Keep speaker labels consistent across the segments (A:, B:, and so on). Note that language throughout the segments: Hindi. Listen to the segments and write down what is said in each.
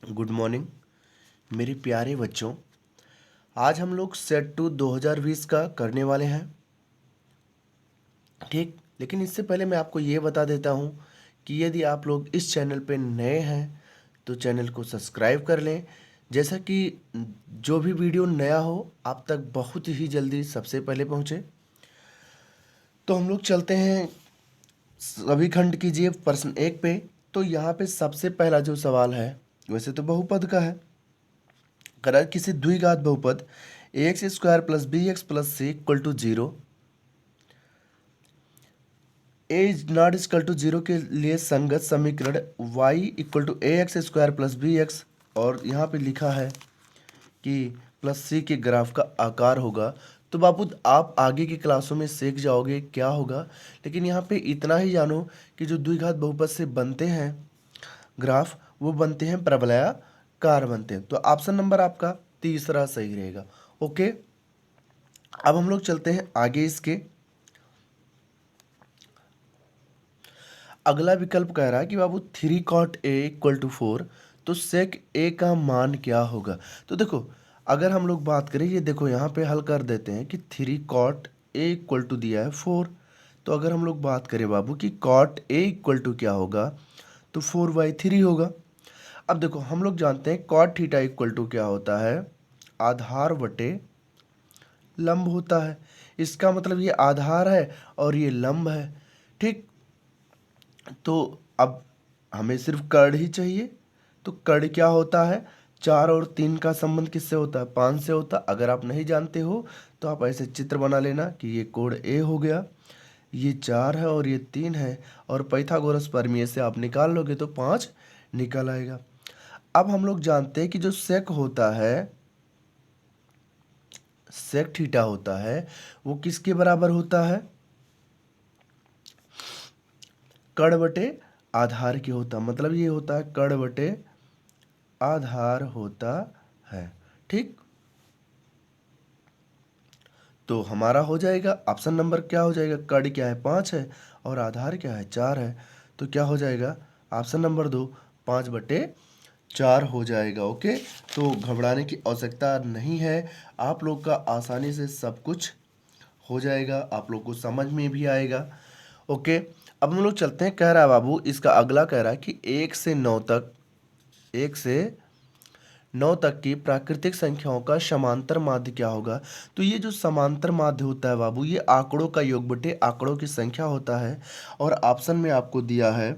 A: गुड मॉर्निंग मेरे प्यारे बच्चों। आज हम लोग सेट टू 2020 का करने वाले हैं। ठीक, लेकिन इससे पहले मैं आपको ये बता देता हूँ कि यदि आप लोग इस चैनल पे नए हैं तो चैनल को सब्सक्राइब कर लें, जैसा कि जो भी वीडियो नया हो आप तक बहुत ही जल्दी सबसे पहले पहुँचे। तो हम लोग चलते हैं, सभी खंड कीजिए प्रश्न 1 पे। तो यहाँ पे सबसे पहला जो सवाल है वैसे तो बहुपद का है। करा किसी द्विघात बहुपद x square plus b x plus c equal to 0, a is not equal to 0 के लिए संगत समीकरण y equal to a x square plus b x, और यहाँ पे लिखा है कि प्लस सी के ग्राफ का आकार होगा। तो बाबू आप आगे की क्लासों में सीख जाओगे क्या होगा, लेकिन यहाँ पे इतना ही जानो कि जो द्विघात बहुपद से बनते हैं ग्राफ वो बनते हैं परवलयाकार बनते हैं। तो ऑप्शन नंबर आपका तीसरा सही रहेगा। ओके, अब हम लोग चलते हैं आगे। इसके अगला विकल्प कह रहा है कि बाबू 3 cot a इक्वल टू 4, तो सेक a का मान क्या होगा। तो देखो, अगर हम लोग बात करें, ये देखो यहाँ पे हल कर देते हैं कि 3 cot a इक्वल टू दिया है 4। तो अगर हम लोग बात करें बाबू कि cot a इक्वल टू क्या होगा, तो 4/3 होगा। अब देखो, हम लोग जानते हैं cot थीटा इक्वल टू क्या होता है, आधार बटे लंब होता है। इसका मतलब ये आधार है और ये लंब है। ठीक, तो अब हमें सिर्फ कर्ण ही चाहिए। तो कर्ण क्या होता है, 4 और 3 का संबंध किससे होता है, 5 से होता है। अगर आप नहीं जानते हो तो आप ऐसे चित्र बना लेना कि ये कोण ए हो गया, ये 4 है और ये 3 है, और पाइथागोरस प्रमेय से आप निकाल लोगे तो 5 निकल आएगा। अब हम लोग जानते हैं कि जो सेक होता है, सेक थीटा होता है, वो किसके बराबर होता है, कर्ण बटे आधार की होता। मतलब ये होता है कर्ण बटे आधार होता है। ठीक, तो हमारा हो जाएगा ऑप्शन नंबर क्या हो जाएगा, कर्ण क्या है 5 है और आधार क्या है 4 है। तो क्या हो जाएगा ऑप्शन नंबर 2, 5/4 हो जाएगा। ओके, तो घबराने की आवश्यकता नहीं है, आप लोग का आसानी से सब कुछ हो जाएगा, आप लोग को समझ में भी आएगा। ओके, अब हम लोग चलते हैं। कह रहा है बाबू, इसका अगला कह रहा है कि 1 से 9 तक, 1 से 9 तक की प्राकृतिक संख्याओं का समांतर माध्य क्या होगा। तो ये जो समांतर माध्य होता है बाबू, ये आंकड़ों का योग बटे आंकड़ों की संख्या होता है। और ऑप्शन में आपको दिया है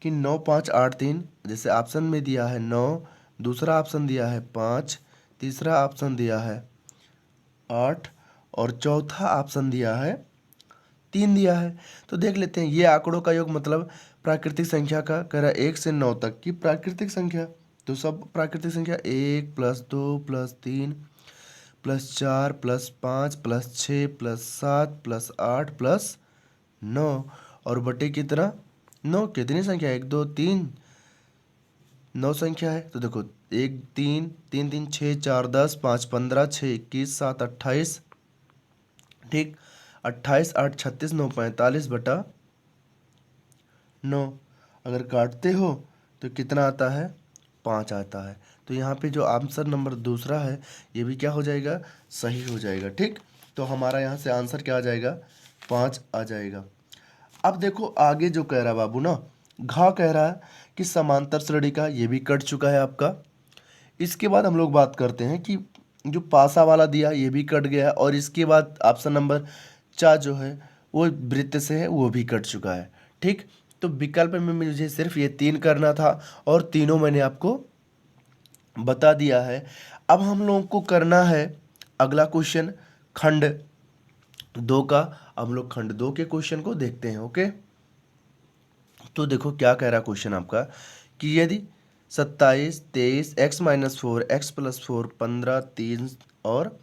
A: कि 9, 5, 8, 3। जैसे ऑप्शन में दिया है 9, दूसरा ऑप्शन दिया है 5, तीसरा ऑप्शन दिया है 8, और चौथा ऑप्शन दिया है 3 दिया है। तो देख लेते हैं, ये आंकड़ों का योग मतलब प्राकृतिक संख्या का कह रहा है 1 से 9 तक की प्राकृतिक संख्या। तो सब प्राकृतिक संख्या 1 plus 2 plus 3 plus 4 plus 5 plus 6 plus 7 plus 8 plus 9, और बटे कितना 9, कितनी संख्या 1 2 3 9 संख्या है। तो देखो 1 3 3 3 6 4 10 5 15 6 21 7 28। ठीक, 28 8 36 9 45/9। अगर काटते हो तो कितना आता है, 5 आता है। तो यहाँ पे जो आंसर नंबर दूसरा है ये भी क्या हो जाएगा, सही हो जाएगा। ठीक, तो हमारा यहाँ से आंसर क्या आ जाएगा, 5 आ जाएगा। अब देखो आगे जो कह रहा है बाबू ना, घा कह रहा है कि समांतर श्रेणी का, ये भी कट चुका है आपका। इसके बाद हम लोग बात करते हैं कि जो पासा वाला दिया ये भी कट गया है, और इसके बाद ऑप्शन नंबर 4 जो है वो वृत्त से है, वो भी कट चुका है। ठीक, तो विकल्प में मुझे सिर्फ ये 3 करना था और तीनों मैंने आपको बता दिया है। अब हम लोगों को करना है अगला क्वेश्चन खंड 2 का। अब हम लोग खंड 2 के क्वेश्चन को देखते हैं। ओके, तो देखो क्या कह रहा है क्वेश्चन आपका कि यदि 27 23 x-4 x+4 15 3 और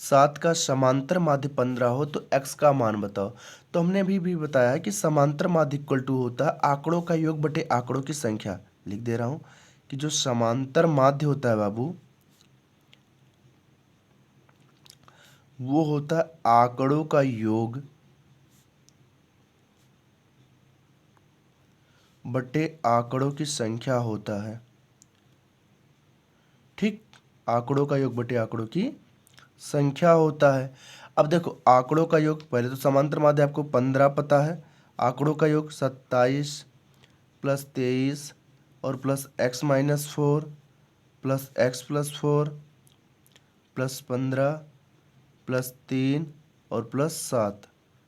A: 7 का समांतर माध्य 15 हो तो x का मान बताओ। तो हमने भी बताया है कि समांतर माध्य इक्वल टू होता है आंकड़ों का योग बटे आंकड़ों की संख्या। लिख दे रहा हूं कि जो समांतर माध्य होता है बाबू, वो होता है आंकड़ों का योग बटे आंकड़ों की संख्या होता है। ठीक, आंकड़ों का योग बटे आंकड़ों की संख्या होता है। अब देखो आंकड़ों का योग, पहले तो समांतर माध्य आपको 15 पता है, आंकड़ों का योग 27 प्लस 23 और plus x-4 plus x plus 4 plus 15 plus 3 और प्लस 7।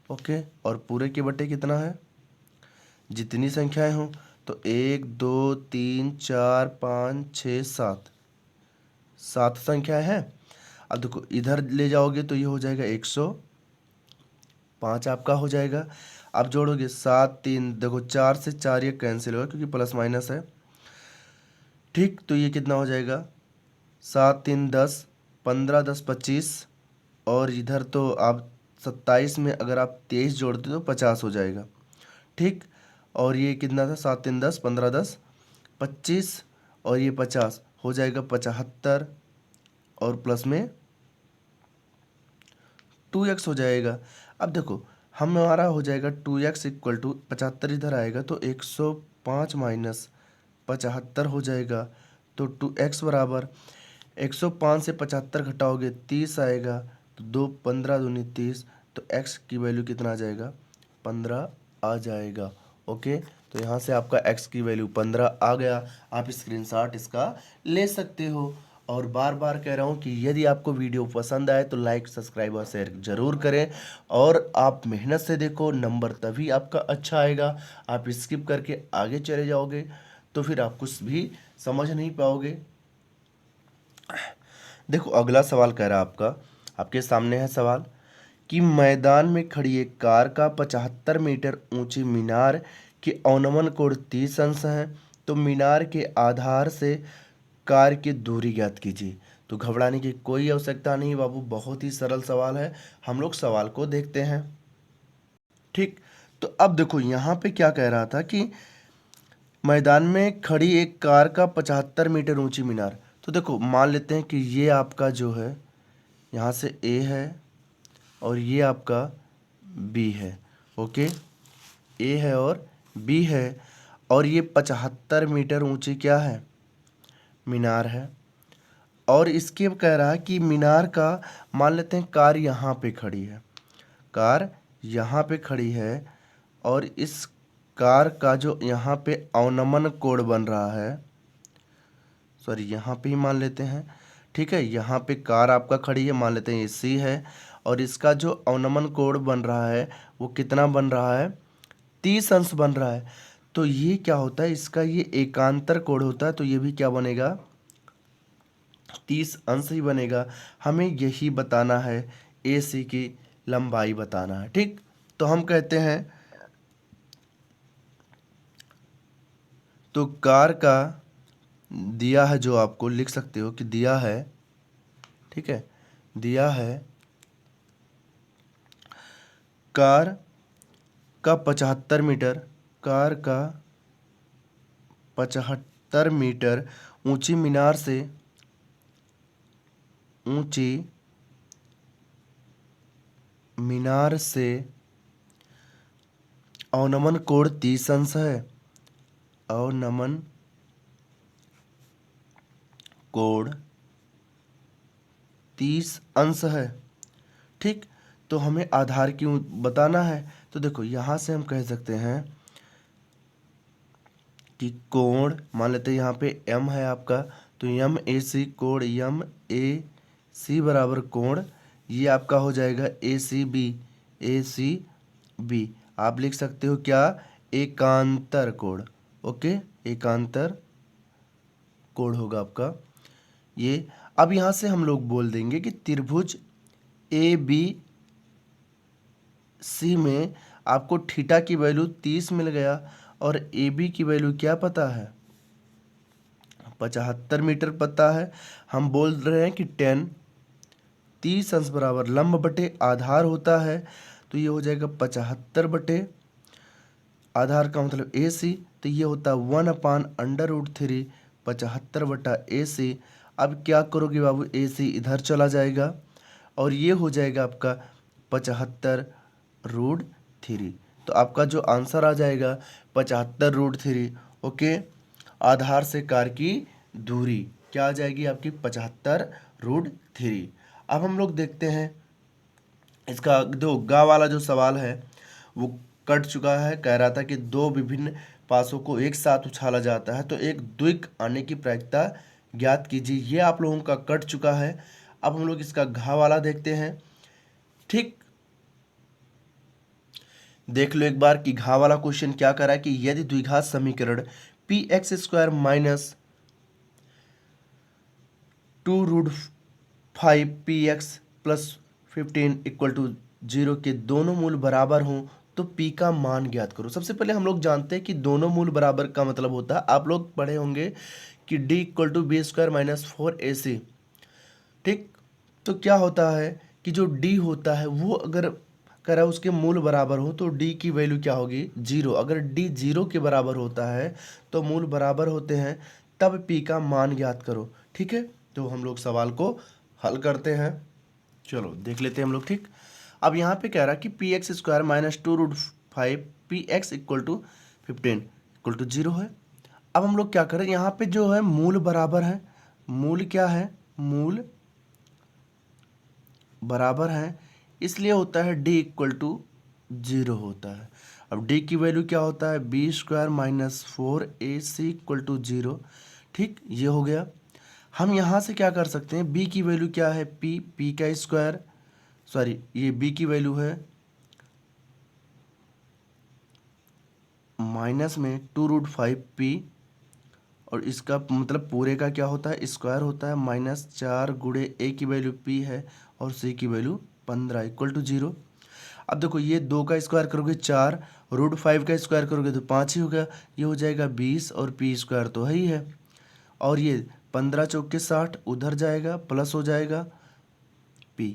A: ओके, और पूरे के बटे कितना है, जितनी संख्याएं हों तो 1 2 3 4 5 6 7, 7 संख्याएं हैं। अब देखो इधर ले जाओगे तो ये हो जाएगा 105 आपका हो जाएगा। अब जोड़ोगे 7 3, देखो 4 से 4 ये कैंसिल होगा क्योंकि प्लस माइनस है। ठीक, तो ये कितना हो जाएगा, 7 3 10, 15 10 25, और इधर तो आप 27 में अगर आप 23 जोड़ते तो 50 हो जाएगा। ठीक, और ये कितना था, 7 3 10, 15 10 25, और ये 50 हो जाएगा 75, और प्लस में 2x हो जाएगा। अब देखो हमारा हो जाएगा 2x इक्वल टू 75, इधर आएगा तो 105 माइनस 75 हो जाएगा। तो 2x बराबर 105 से 75 घटाओगे 30 आएगा, तो 2 15 दूनी 30, तो x की वैल्यू कितना आ जाएगा, 15 आ जाएगा। ओके, तो यहाँ से आपका x की वैल्यू 15 आ गया। आप स्क्रीनशॉट इसका ले सकते हो। और बार बार कह रहा हूँ कि यदि आपको वीडियो पसंद आए तो लाइक सब्सक्राइब और शेयर जरूर करें, और आप मेहनत से देखो, नंबर तभी आपका अच्छा आएगा। आप स्किप करके आगे चले जाओगे तो फिर आप कुछ भी समझ नहीं पाओगे। देखो अगला सवाल कह रहा है आपका, आपके सामने है सवाल कि मैदान में खड़ी एक कार का 75 मीटर ऊंची मीनार के अवनमन कोण 30 अंश है, तो मीनार के आधार से कार की दूरी ज्ञात कीजिए। तो घबराने की कोई आवश्यकता नहीं बाबू, बहुत ही सरल सवाल है। हम लोग सवाल को देखते हैं। ठीक, तो अब देखो यहाँ पे क्या कह रहा था कि मैदान में खड़ी एक कार का 75 मीटर ऊंची मीनार। तो देखो मान लेते हैं कि ये आपका जो है यहाँ से ए है और ये आपका बी है। ओके, ए है और बी है, और ये 75 मीटर ऊंची क्या है, मीनार है। और इसके कह रहा है कि मीनार का, मान लेते हैं कार यहाँ पे खड़ी है, कार यहाँ पे खड़ी है, और इस कार का जो यहाँ पे अवनमन कोण बन रहा है, सॉरी यहाँ पे ही मान लेते हैं, ठीक है, यहाँ पे कार आपका खड़ी है, मान लेते हैं ये सी है, और इसका जो अवनमन कोण बन रहा है वो कितना बन रहा है, 30 अंश बन रहा है। तो ये क्या होता है, इसका ये एकांतर कोण होता है, तो ये भी क्या बनेगा, 30 अंश ही बनेगा। हमें यही बताना है, ए सी की लंबाई बताना है। ठीक, तो हम कहते हैं, तो कार का दिया है, जो आपको लिख सकते हो कि दिया है, ठीक है, दिया है कार का 75 मीटर, कार का 75 मीटर ऊंची मीनार से, ऊंची मीनार से अवनमन कोण 30 अंश है, अवनमन कोण 30 अंश है। ठीक, तो हमें आधार क्यों बताना है, तो देखो यहाँ से हम कह सकते हैं कि कोण, मान लेते हैं यहाँ पे m है आपका, तो एम ए सी, कोण एम ए सी बराबर कोण, ये आपका हो जाएगा ए सी बी, ए सी बी। आप लिख सकते हो क्या, एकांतर कोण। ओके, एकांतर कोण होगा आपका ये। अब यहाँ से हम लोग बोल देंगे कि त्रिभुज ए बी सी में आपको थीटा की वैल्यू 30 मिल गया, और ए बी की वैल्यू क्या पता है, 75 मीटर पता है। हम बोल रहे हैं कि 30 अंश बराबर लंब बटे आधार होता है, तो ये हो जाएगा 75 बटे आधार का मतलब ए सी, तो ये होता है 1/√3, 75 बटा ए सी। अब क्या करोगे बाबू, ए सी इधर चला जाएगा, और ये हो जाएगा आपका 75√3। तो आपका जो आंसर आ जाएगा 75√3। ओके, आधार से कार की दूरी। क्या आ जाएगी आपकी 75√3। अब हम लोग देखते हैं इसका जो गा वाला जो सवाल है वो कट चुका है। कह रहा था कि दो विभिन्न पासों को एक साथ उछाला जाता है तो एक द्विक आने की प्रायिकता ज्ञात कीजिए। ये आप लोगों का कट चुका है। अब हम लोग इसका घा वाला देखते हैं। ठीक, देख लो एक बार कि घा वाला क्वेश्चन क्या कर रहा है कि यदि द्विघात समीकरण p x square minus 2√5 p x plus 15 equal to 0 के दोनों मूल बराबर हों तो पी का मान ज्ञात करो। सबसे पहले हम लोग जानते हैं कि दोनों मूल बराबर का मतलब होता है, आप लोग पढ़े होंगे कि d equal to b square minus 4ac। ठीक, तो क्या होता है कि जो d होता है वो अगर करा उसके मूल बराबर हो तो d की वैल्यू क्या होगी 0। अगर d 0 के बराबर होता है तो मूल बराबर होते हैं, तब p का मान ज्ञात करो। ठीक है, तो हम लोग सवाल को हल करते हैं। चलो देख लेते हैं हम लोग। ठीक, अब यहाँ पे कह रहा है कि p x square minus 2√5 p x equal to 15 equal to 0 है। अब हम लोग क्या करें, यहाँ पे जो है मूल बराबर है, मूल क्या है, मूल बराबर है, इसलिए होता है d इक्वल टू 0 होता है। अब d की वैल्यू क्या होता है b square minus 4ac equal to 0। ठीक, ये हो गया। हम यहाँ से क्या कर सकते हैं, b की वैल्यू क्या है p का स्क्वायर, सॉरी ये b की वैल्यू है माइनस में 2√5p और इसका मतलब पूरे का क्या होता है स्क्वायर होता है माइनस 4 गुणे a की वैल्यू p है और c की वैल्यू 15 इक्वल टू 0। अब देखो ये 2 का स्क्वायर करोगे 4, √5 का स्क्वायर करोगे तो 5 ही हो गया, ये हो जाएगा 20 और p स्क्वायर तो है ही है। और ये 15 चौके 60 उधर जाएगा प्लस हो जाएगा p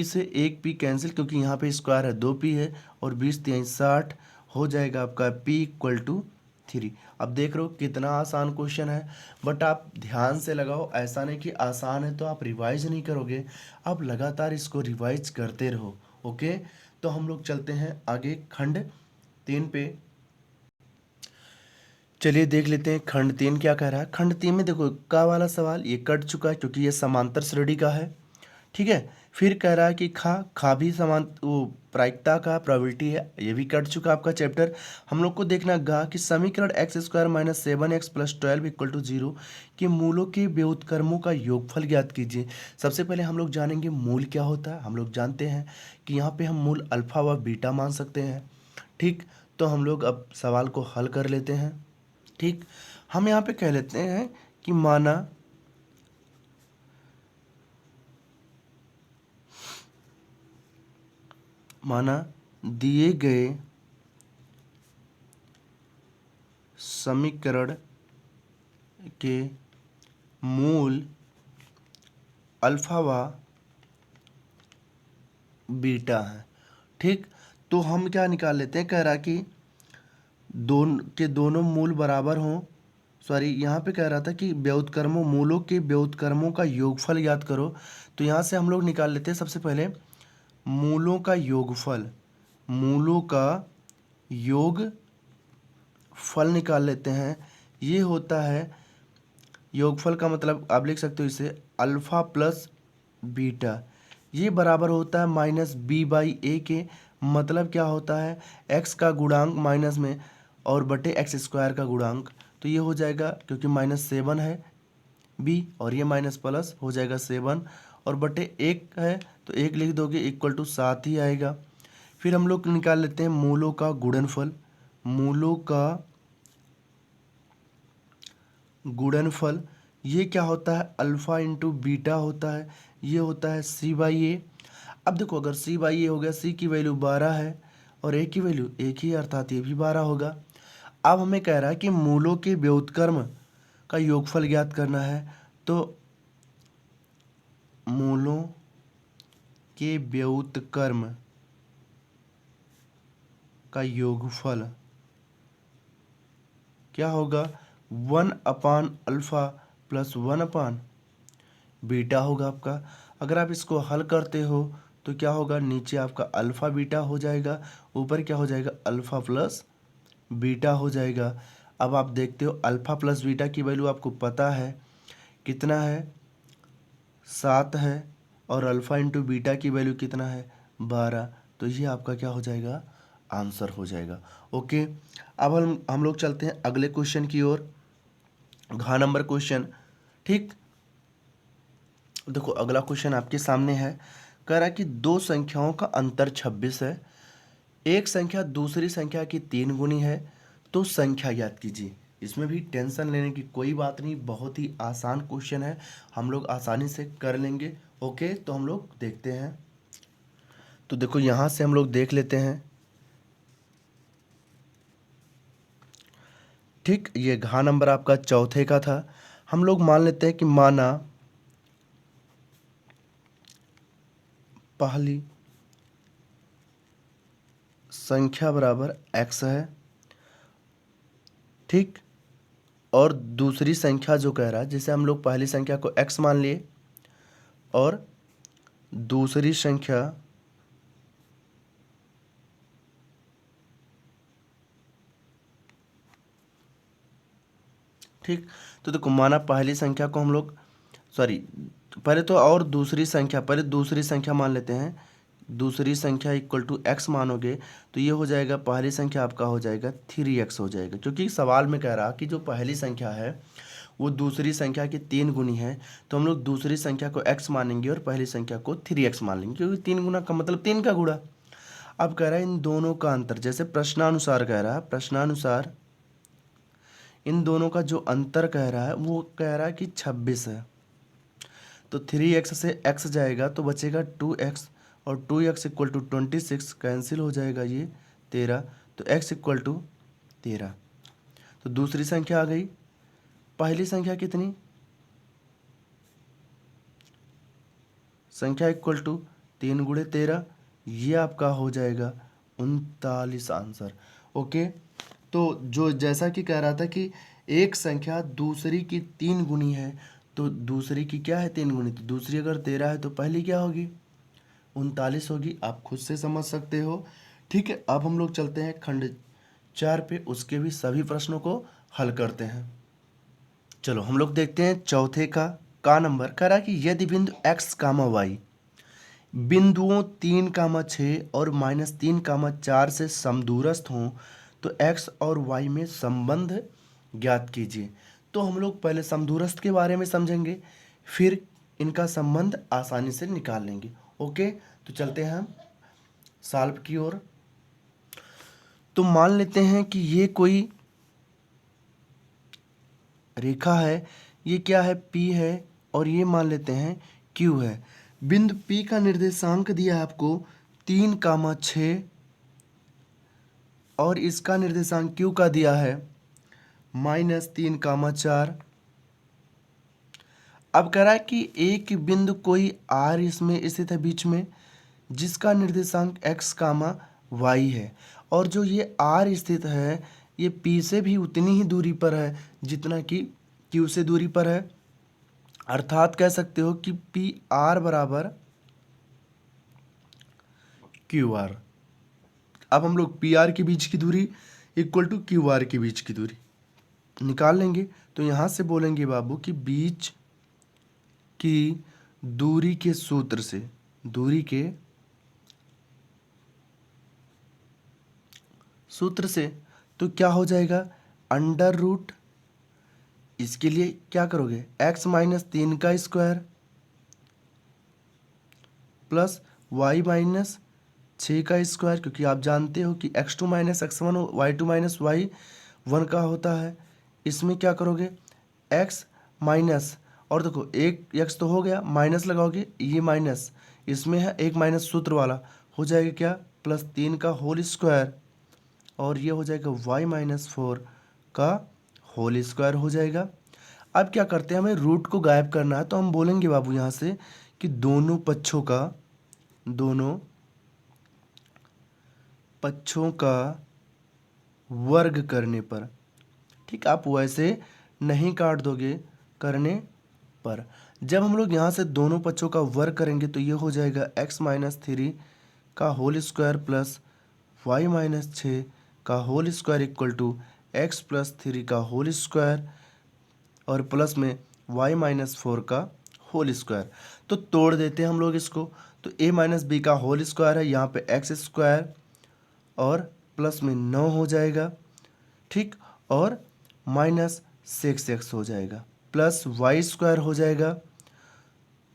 A: से एक p कैंसिल क्योंकि यहाँ पे स्क्वायर है 2p है और 20 3 60 हो जाएगा आपका p इक्वल टू 3। अब देख रहे हो कितना आसान क्वेश्चन है, बट आप ध्यान से लगाओ, ऐसा नहीं कि आसान है तो आप रिवाइज नहीं करोगे, आप लगातार इसको रिवाइज करते रहो। ओके, तो हम लोग चलते हैं आगे खंड 3 पे। चलिए देख लेते हैं खंड 3 क्या कह रहा है। खंड 3 में देखो का वाला सवाल ये कट चुका है क्योंकि ये समांतर श्रेणी का है। ठीक है, फिर कह रहा है कि खा भी समान वो प्रायिकता का प्रोबेबिलिटी है, ये भी कट चुका आपका चैप्टर। हम लोग को देखना गा कि समीकरण x square minus 7x plus 12 equal to 0 के मूलों के व्युत्क्रमों का योगफल ज्ञात कीजिए। सबसे पहले हम लोग जानेंगे मूल क्या होता है। हम लोग जानते हैं कि यहाँ पे हम मूल अल्फा व बीटा मान सकते हैं। ठीक, तो हम लोग अब सवाल को हल कर लेते हैं। ठीक, हम यहाँ पे कह लेते हैं कि माना दिए गए समीकरण के मूल अल्फा व बीटा है। ठीक, तो हम क्या निकाल लेते हैं, कह रहा कि दोनों मूल बराबर हों, सॉरी यहाँ पे कह रहा था कि व्युत्क्रमों मूलों के व्युत्क्रमों का योगफल याद करो। तो यहाँ से हम लोग निकाल लेते हैं सबसे पहले मूलों का योगफल, मूलों का योगफल निकाल लेते हैं। ये होता है योगफल का मतलब आप लिख सकते हो इसे अल्फा प्लस बीटा, ये बराबर होता है माइनस बी बाई ए के। मतलब क्या होता है एक्स का गुणांक माइनस में और बटे एक्स स्क्वायर का गुणांक, तो ये हो जाएगा क्योंकि माइनस 7 है बी और ये माइनस प्लस हो जाएगा 7 और बटे 1 है तो 1 लिख दोगे इक्वल टू 7 ही आएगा। फिर हम लोग निकाल लेते हैं मूलों का गुणनफल, मूलों का गुणनफल ये क्या होता है अल्फा इंटू बीटा होता है, ये होता है सी बाई ए। अब देखो अगर सी बाई ए हो गया, सी की वैल्यू 12 है और ए की वैल्यू 1 ही, अर्थात ये भी 12 होगा। अब हमें कह रहा है कि मूलों के व्युत्क्रम का योगफल ज्ञात करना है, तो मूलों के व्युत्क्रम का योगफल क्या होगा 1/अल्फा प्लस 1/बीटा होगा आपका। अगर आप इसको हल करते हो तो क्या होगा, नीचे आपका अल्फा बीटा हो जाएगा, ऊपर क्या हो जाएगा अल्फा प्लस बीटा हो जाएगा। अब आप देखते हो अल्फा प्लस बीटा की वैल्यू आपको पता है कितना है 7 है, और अल्फ़ा इंटू बीटा की वैल्यू कितना है 12। तो ये आपका क्या हो जाएगा, आंसर हो जाएगा। ओके, अब हम लोग चलते हैं अगले क्वेश्चन की ओर, घ नंबर क्वेश्चन। ठीक, देखो अगला क्वेश्चन आपके सामने है। कह रहा है कि दो संख्याओं का अंतर 26 है, एक संख्या दूसरी संख्या की 3 गुनी है, तो संख्या याद कीजिए। इसमें भी टेंशन लेने की कोई बात नहीं, बहुत ही आसान क्वेश्चन है, हम लोग आसानी से कर लेंगे। ओके, तो हम लोग देखते हैं। तो देखो यहाँ से हम लोग देख लेते हैं। ठीक, ये घ नंबर आपका चौथे का था। हम लोग मान लेते हैं कि माना पहली संख्या बराबर x है, ठीक, और दूसरी संख्या जो कह रहा है, जैसे हम लोग पहली संख्या को x मान लिए और दूसरी संख्या ठीक, तो देखो माना पहली संख्या को हम लोग सॉरी पहले तो और दूसरी संख्या, पहले दूसरी संख्या मान लेते हैं। दूसरी संख्या इक्वल टू x मानोगे तो ये हो जाएगा, पहली संख्या आपका हो जाएगा 3x हो जाएगा, क्योंकि सवाल में कह रहा कि जो पहली संख्या है वो दूसरी संख्या की 3 गुनी है, तो हम लोग दूसरी संख्या को x मानेंगे और पहली संख्या को 3x मान लेंगे, क्योंकि 3 गुना का मतलब 3 का गुणा। अब कह रहा है इन दोनों का अंतर, जैसे प्रश्नानुसार कह रहा है, प्रश्नानुसार इन दोनों का जो अंतर कह रहा है वो कह रहा है कि 26 है। तो 3x से x जाएगा तो बचेगा 2x, और 2x इक्वल टू 26 कैंसिल हो जाएगा, ये 13, तो x इक्वल टू 13। तो दूसरी संख्या आ गई, पहली संख्या कितनी, संख्या इक्वल टू 3 गुणे 13, ये आपका हो जाएगा 39 आंसर। ओके, तो जो जैसा कि कह रहा था कि एक संख्या दूसरी की 3 गुनी है, तो दूसरी की क्या है 3 गुनी, तो दूसरी अगर 13 है तो पहली क्या होगी 39 होगी, आप खुद से समझ सकते हो। ठीक है, अब हम लोग चलते हैं खंड 4 पे, उसके भी सभी प्रश्नों को हल करते हैं। चलो हम लोग देखते हैं चौथे का नंबर। कह रहा है कि यदि बिंदु x कामा वाई बिंदुओं 3, 6 और -3, 4 से समदूरस्थ हों तो x और y में संबंध ज्ञात कीजिए। तो हम लोग पहले समदूरस्थ के बारे में समझेंगे, फिर इनका संबंध आसानी से निकाल लेंगे। ओके, तो चलते हैं हम सॉल्व की ओर। तो मान लेते हैं कि ये कोई रेखा है, ये क्या है P है, और ये मान लेते हैं Q है। बिंदु P का निर्देशांक दिया है आपको 3, 6 और इसका निर्देशांक Q का दिया है -3, 4। अब कह रहा है कि एक बिंदु कोई R इसमें स्थित है बीच में, जिसका निर्देशांक x, y है, और जो ये R स्थित है ये P से भी उतनी ही दूरी पर है जितना कि Q से दूरी पर है। अर्थात कह सकते हो कि पी आर बराबर क्यू आर। अब हम लोग पी आर के बीच की दूरी इक्वल टू क्यू आर के बीच की दूरी निकाल लेंगे। तो यहाँ से बोलेंगे बाबू कि बीच की दूरी के सूत्र से, दूरी के सूत्र से तो क्या हो जाएगा, अंडर रूट, इसके लिए क्या करोगे x -3 का स्क्वायर प्लस y -6 का स्क्वायर, क्योंकि आप जानते हो कि x2 - x1 y2 - y1 का होता है। इसमें क्या करोगे x माइनस, और देखो एक x तो हो गया, माइनस लगाओगे, ये माइनस इसमें है, एक माइनस सूत्र वाला हो जाएगा क्या +3 का होल स्क्वायर, और ये हो जाएगा y -4 का होल स्क्वायर हो जाएगा। अब क्या करते हैं, हमें रूट को गायब करना है, तो हम बोलेंगे बाबू यहाँ से कि दोनों पक्षों का वर्ग करने पर, ठीक, आप वैसे नहीं काट दोगे करने पर, जब हम लोग यहाँ से दोनों पक्षों का वर्ग करेंगे तो ये हो जाएगा x -3 का होल स्क्वायर प्लस y -6 का whole square equal to x + 3 का होल स्क्वायर, और प्लस में वाई माइनस 4 का होल स्क्वायर। तो तोड़ देते हैं हम लोग इसको। तो ए माइनस बी का होल स्क्वायर है, यहाँ पे एक्स स्क्वायर और प्लस में 9 हो जाएगा, ठीक, और माइनस 6x हो जाएगा, प्लस वाई स्क्वायर हो जाएगा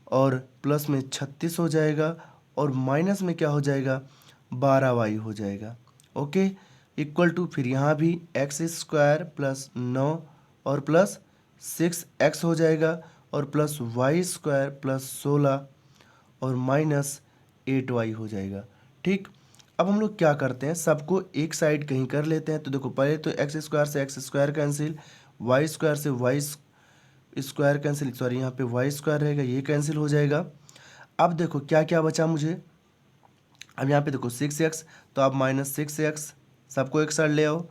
A: और प्लस में 36 हो जाएगा और माइनस में क्या हो जाएगा 12y हो जाएगा। ओके, इक्वल टू फिर यहाँ भी एक्स स्क्वायर प्लस 9 और प्लस 6x हो जाएगा और प्लस वाई स्क्वायर प्लस 16 और माइनस 8y हो जाएगा। ठीक, अब हम लोग क्या करते हैं, सबको एक साइड कहीं कर लेते हैं। तो देखो पहले तो एक्स स्क्वायर से x square cancel, y square से वाई स्क्वायर कैंसिल, सॉरी यहाँ पे वाई स्क्वायर रहेगा, ये कैंसिल हो जाएगा। अब देखो क्या क्या बचा मुझे, अब यहाँ पे देखो 6x, तो आप माइनस 6x सबको एक साइड ले आओ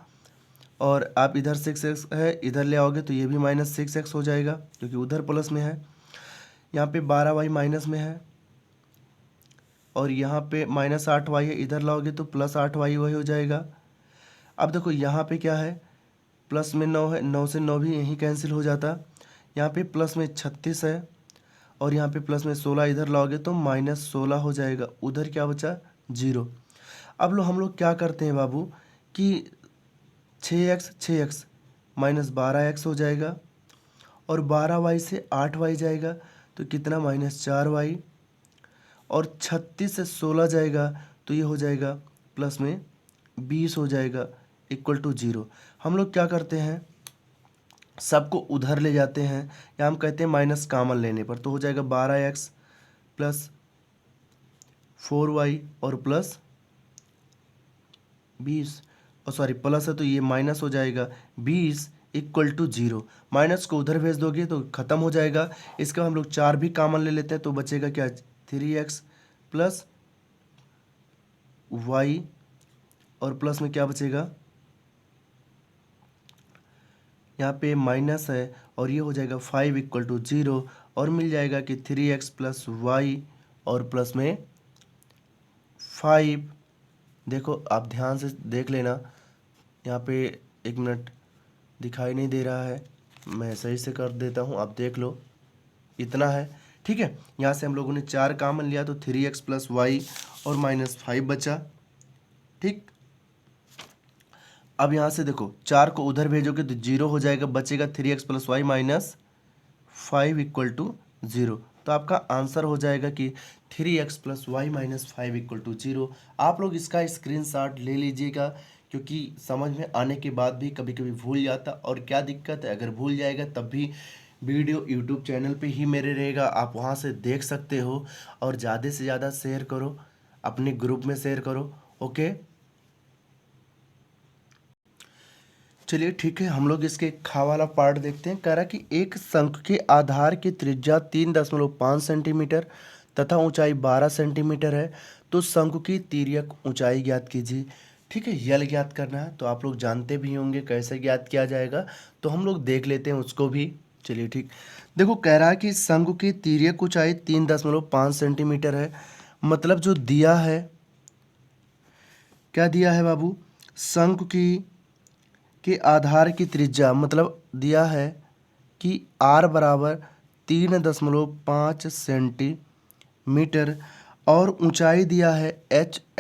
A: और आप इधर 6x है इधर ले आओगे तो ये भी माइनस 6x हो जाएगा क्योंकि उधर प्लस में है। यहाँ पे 12y माइनस में है और यहाँ पे माइनस 8y है, इधर लाओगे तो प्लस 8y वही हो जाएगा। अब देखो यहाँ पे क्या है, प्लस में 9 है, 9 से 9 भी यहीं कैंसिल हो जाता। यहाँ पे प्लस में 36 है और यहाँ पे प्लस में 16 इधर लाओगे तो माइनस 16 हो जाएगा, उधर क्या बचा 0। अब हम लोग क्या करते हैं बाबू कि 6x माइनस 12x हो जाएगा और 12y से 8y जाएगा तो कितना माइनस 4y और 36 से 16 जाएगा तो ये हो जाएगा प्लस में 20 हो जाएगा इक्वल टू 0। हम लोग क्या करते हैं, सबको उधर ले जाते हैं या हम कहते हैं माइनस कॉमन लेने पर, तो हो जाएगा 12x प्लस 4y और प्लस 20, और सॉरी प्लस है तो ये माइनस हो जाएगा 20 इक्वल टू 0। माइनस को उधर भेज दोगे तो ख़त्म हो जाएगा। इसका हम लोग 4 भी कॉमन ले लेते हैं तो बचेगा क्या 3x प्लस y और प्लस में क्या बचेगा, यहाँ पे माइनस है और ये हो जाएगा 5 इक्वल टू 0 और मिल जाएगा कि 3x प्लस वाई और प्लस में 5। देखो आप ध्यान से देख लेना, यहाँ पे एक मिनट दिखाई नहीं दे रहा है, मैं सही से कर देता हूँ, आप देख लो इतना है। ठीक है, यहाँ से हम लोगों ने 4 कॉमन लिया तो 3x प्लस वाई और माइनस 5 बचा। ठीक, अब यहाँ से देखो 4 को उधर भेजोगे तो 0 हो जाएगा, बचेगा 3x plus y minus 5 equal to 0। तो आपका आंसर हो जाएगा कि 3x plus y minus 5 equal to 0। आप लोग इसका स्क्रीनशॉट ले लीजिएगा क्योंकि समझ में आने के बाद भी कभी कभी भूल जाता, और क्या दिक्कत है, अगर भूल जाएगा तब भी वीडियो यूट्यूब चैनल पे ही मेरे रहेगा, आप वहाँ से देख सकते हो। और ज़्यादा से ज़्यादा शेयर करो, अपने ग्रुप में शेयर करो। ओके, चलिए ठीक है, हम लोग इसके खा वाला पार्ट देखते हैं। कह रहा कि एक शंख के आधार की त्रिज्या 3.5 सेंटीमीटर तथा ऊंचाई 12 सेंटीमीटर है, तो शंख की तिर्यक ऊंचाई ज्ञात कीजिए। ठीक है, यल ज्ञात करना है, तो आप लोग जानते भी होंगे कैसे ज्ञात किया जाएगा, तो हम लोग देख लेते हैं उसको भी। चलिए ठीक, देखो कह रहा है कि शंख की तिर्यक ऊंचाई 3.5 सेंटीमीटर है। मतलब जो दिया है, क्या दिया है बाबू, शंख की के आधार की त्रिज्या, मतलब दिया है कि r बराबर 3.5 सेंटीमीटर और ऊंचाई दिया है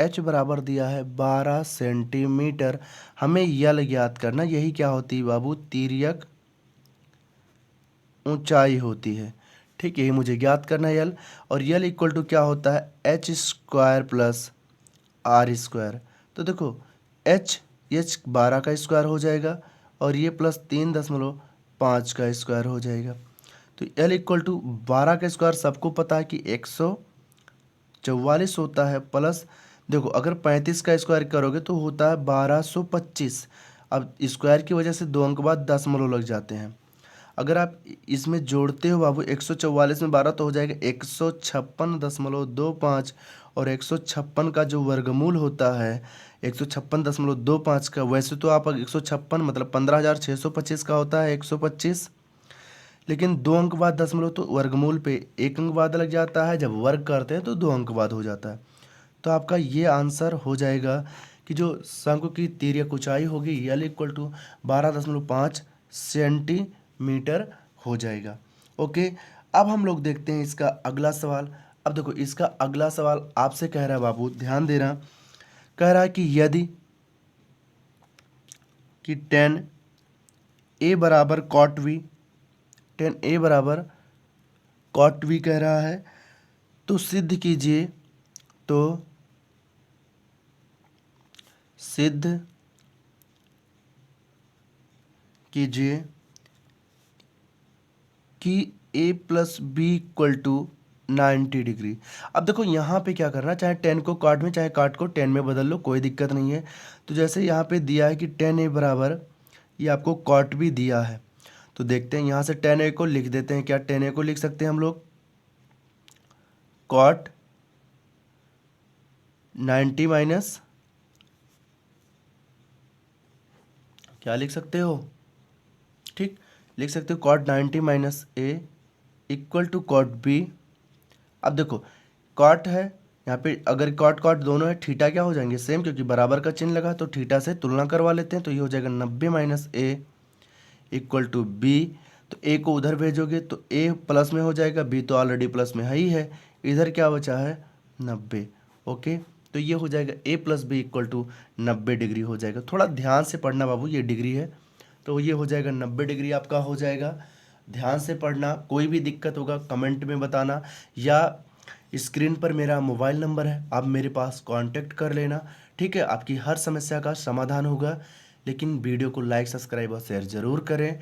A: h बराबर दिया है 12 सेंटीमीटर। हमें यल ज्ञात करना, यही क्या होती है बाबू, तिर्यक ऊंचाई होती है। ठीक, यही मुझे ज्ञात करना है यल, और यल इक्वल टू क्या होता है h square plus r square. तो देखो h 12 का स्क्वायर हो जाएगा और ये प्लस 3.5 का स्क्वायर हो जाएगा। तो L इक्वल टू 12 का स्क्वायर सबको पता है कि 144 होता है, प्लस देखो अगर 35 का स्क्वायर करोगे तो होता है 1225। अब स्क्वायर की वजह से 2 अंक बाद दशमलव लग जाते हैं। अगर आप इसमें जोड़ते हो बाबू 144 में 12 तो हो जाएगा 156.25, और 156 का जो वर्गमूल होता है 156.25 का, वैसे तो आप 156 मतलब 15,625 का होता है 125, लेकिन 2 अंक बाद दशमलव तो वर्गमूल पे 1 अंक बाद लग जाता है, जब वर्ग करते हैं तो 2 अंक बाद हो जाता है। तो आपका ये आंसर हो जाएगा कि जो शंख की तिर्यक ऊंचाई होगी यल इक्वल टू 12.5 सेंटीमीटर हो जाएगा। ओके, अब हम लोग देखते हैं इसका अगला सवाल। अब देखो इसका अगला सवाल आपसे कह रहा है बाबू, ध्यान देना, कह रहा है कि यदि कि टेन ए बराबर कॉट वी, टेन ए बराबर कॉट वी कह रहा है, तो सिद्ध कीजिए, तो सिद्ध कीजिए कि a plus B equal to 90 degree. अब देखो यहाँ पे क्या करना, चाहे टेन को काट में चाहे काट को टेन में बदल लो, कोई दिक्कत नहीं है। तो जैसे यहाँ पे दिया है कि टेन ए बराबर, ये आपको कॉट भी दिया है, तो देखते हैं यहाँ से टेन ए को लिख देते हैं। क्या टेन ए को लिख सकते हैं हम लोग? कॉट 90 माइनस, क्या लिख सकते हो? ठीक, लिख सकते हो cot 90 minus a equal to cot b. अब देखो कॉट है यहाँ पे, अगर कॉट कॉट दोनों है, थीटा क्या हो जाएंगे? सेम, क्योंकि बराबर का चिन्ह लगा तो थीटा से तुलना करवा लेते हैं। तो ये हो जाएगा 90 minus a equal to b. तो ए को उधर भेजोगे तो ए प्लस में हो जाएगा, बी तो ऑलरेडी प्लस में है ही है, इधर क्या बचा है? 90। ओके, तो ये हो जाएगा A plus B equal to 90 degree हो जाएगा। थोड़ा ध्यान से पढ़ना बाबू, ये डिग्री है, तो ये हो जाएगा 90 डिग्री आपका हो जाएगा। ध्यान से पढ़ना, कोई भी दिक्कत होगा कमेंट में बताना, या स्क्रीन पर मेरा मोबाइल नंबर है, आप मेरे पास कांटेक्ट कर लेना। ठीक है, आपकी हर समस्या का समाधान होगा। लेकिन वीडियो को लाइक सब्सक्राइब और शेयर ज़रूर करें।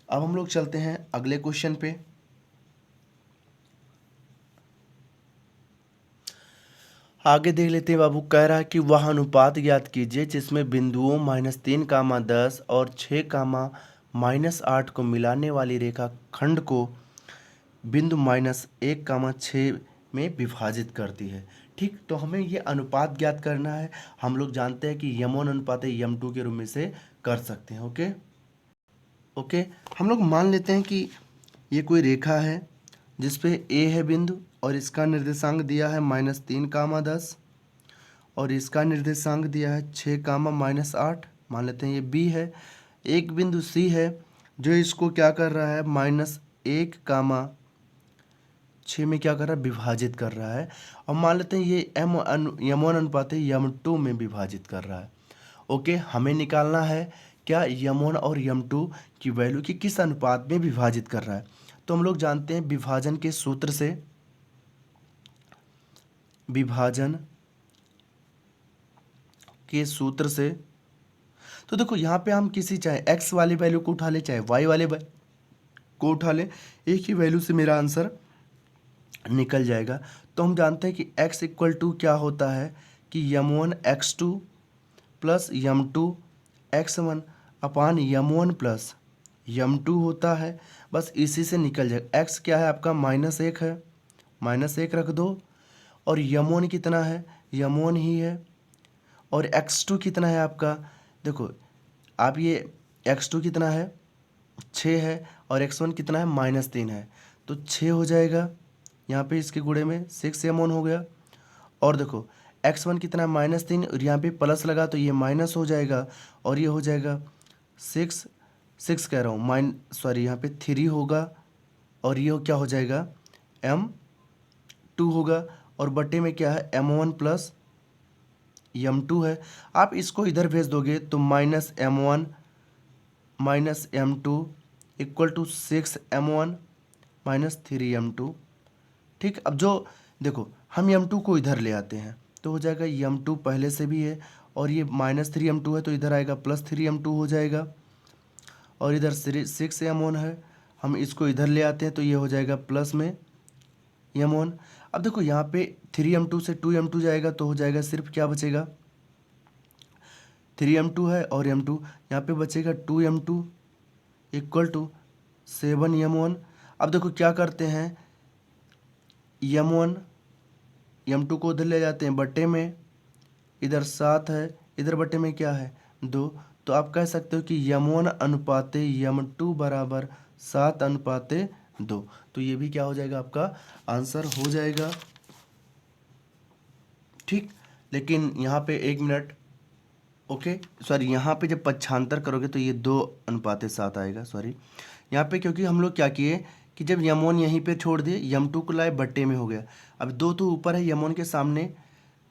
A: अब हम लोग चलते हैं अगले क्वेश्चन पे। आगे देख लेते हैं बाबू, कह रहा है कि वह अनुपात ज्ञात कीजिए जिसमें बिंदुओं -3, 10 और 6, -8 को मिलाने वाली रेखा खंड को बिंदु -1, 6 में विभाजित करती है। ठीक, तो हमें ये अनुपात ज्ञात करना है। हम लोग जानते हैं कि यम वन अनुपात यम टू के रूप में से कर सकते हैं। ओके ओके, हम लोग मान लेते हैं कि ये कोई रेखा है जिसपे ए है बिंदु, और इसका निर्देशांक दिया है -3, 10 और इसका निर्देशांक दिया है 6, -8। मान लेते हैं ये बी है। एक बिंदु सी है जो इसको क्या कर रहा है, -1, 6 में क्या कर रहा है? विभाजित कर रहा है। और मान लेते हैं ये यम वन अनुपात यम टू में विभाजित कर रहा है। ओके, हमें निकालना है क्या, यम वन और यम टू की वैल्यू की किस अनुपात में विभाजित कर रहा है। तो हम लोग जानते हैं विभाजन के सूत्र से, विभाजन के सूत्र से, तो देखो यहाँ पे हम किसी चाहे एक्स वाली वैल्यू को उठा ले चाहे वाई वाले को उठा ले, एक ही वैल्यू से मेरा आंसर निकल जाएगा। तो हम जानते हैं कि x इक्वल टू क्या होता है कि यम1 x2 प्लस यम2 x1 अपान यम1 प्लस यम2 होता है। बस इसी से निकल जाएगा। x क्या है आपका? -1 है, -1 रख दो। और यम1 कितना है? यम1 ही है। और x2 कितना है आपका? देखो आप ये x2 कितना है? 6 है। और x1 कितना है? -3 है, तो 6 हो जाएगा। यहाँ पे इसके गुणे में 6 यम1 हो गया। और देखो x1 कितना है? -3, और यहाँ पे प्लस लगा तो ये माइनस हो जाएगा, और ये हो जाएगा 6 कह रहा हूँ, सॉरी यहाँ पे 3 होगा, और ये क्या हो जाएगा? m2 होगा। और बटे में क्या है? m1 प्लस m2 है। आप इसको इधर भेज दोगे तो -m1 -m2 equal to 6m1 -3m2। ठीक, अब जो देखो हम यम2 को इधर ले आते हैं तो हो जाएगा यम2 पहले से भी है, और ये -3m2 है तो इधर आएगा +3m2 हो जाएगा। और इधर 6m1 है, हम इसको इधर ले आते हैं तो ये हो जाएगा प्लस में m1। अब देखो यहाँ पे 3m2 से 2m2 जाएगा तो हो जाएगा सिर्फ क्या बचेगा? 3m2 है और m2, यहाँ पे बचेगा 2m2 इक्वल टू 7m1। अब देखो क्या करते हैं, यम1 यम2 को उधर ले जाते हैं बटे में, इधर 7 है, इधर बटे में क्या है? 2। तो आप कह सकते हो कि यम1 अनुपात यम2 बराबर 7:2। तो ये भी क्या हो जाएगा? आपका आंसर हो जाएगा। ठीक, लेकिन यहाँ पे 1 मिनट, ओके सॉरी, यहाँ पे जब पक्षांतर करोगे तो ये 2:7 आएगा। सॉरी, यहाँ पे क्योंकि हम लोग क्या किए कि जब यम1 यहीं पे छोड़ दिए, यम2 को लाए बट्टे में हो गया। अब 2 तो ऊपर है, यम1 के सामने,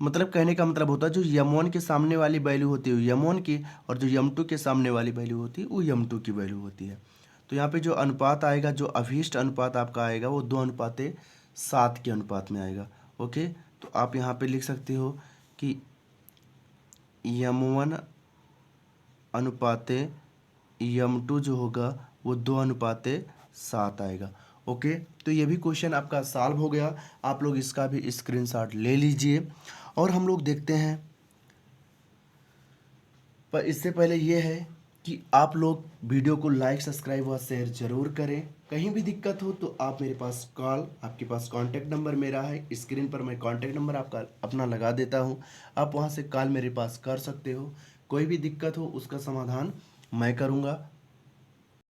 A: मतलब कहने का मतलब होता है जो यम1 के सामने वाली वैल्यू होती है वो यम1 की, और जो यम2 के सामने वाली वैल्यू होती है वो यम2 की वैल्यू होती है। तो यहाँ पे जो अनुपात आएगा, जो अभीष्ट अनुपात आपका आएगा वो 2:7 के अनुपात में आएगा। ओके, तो आप यहाँ पे लिख सकते हो कि यम1 अनुपाते यम2 जो होगा वो 2:7 आएगा। ओके, तो ये भी क्वेश्चन आपका सॉल्व हो गया। आप लोग इसका भी स्क्रीनशॉट ले लीजिए और हम लोग देखते हैं। पर इससे पहले ये है कि आप लोग वीडियो को लाइक, सब्सक्राइब और शेयर जरूर करें। कहीं भी दिक्कत हो तो आप मेरे पास कॉल, आपके पास कांटेक्ट नंबर मेरा है, स्क्रीन पर मैं कांटेक्ट नंबर आपका अपना लगा देता हूँ, आप वहाँ से कॉल मेरे पास कर सकते हो। कोई भी दिक्कत हो उसका समाधान मैं करूँगा।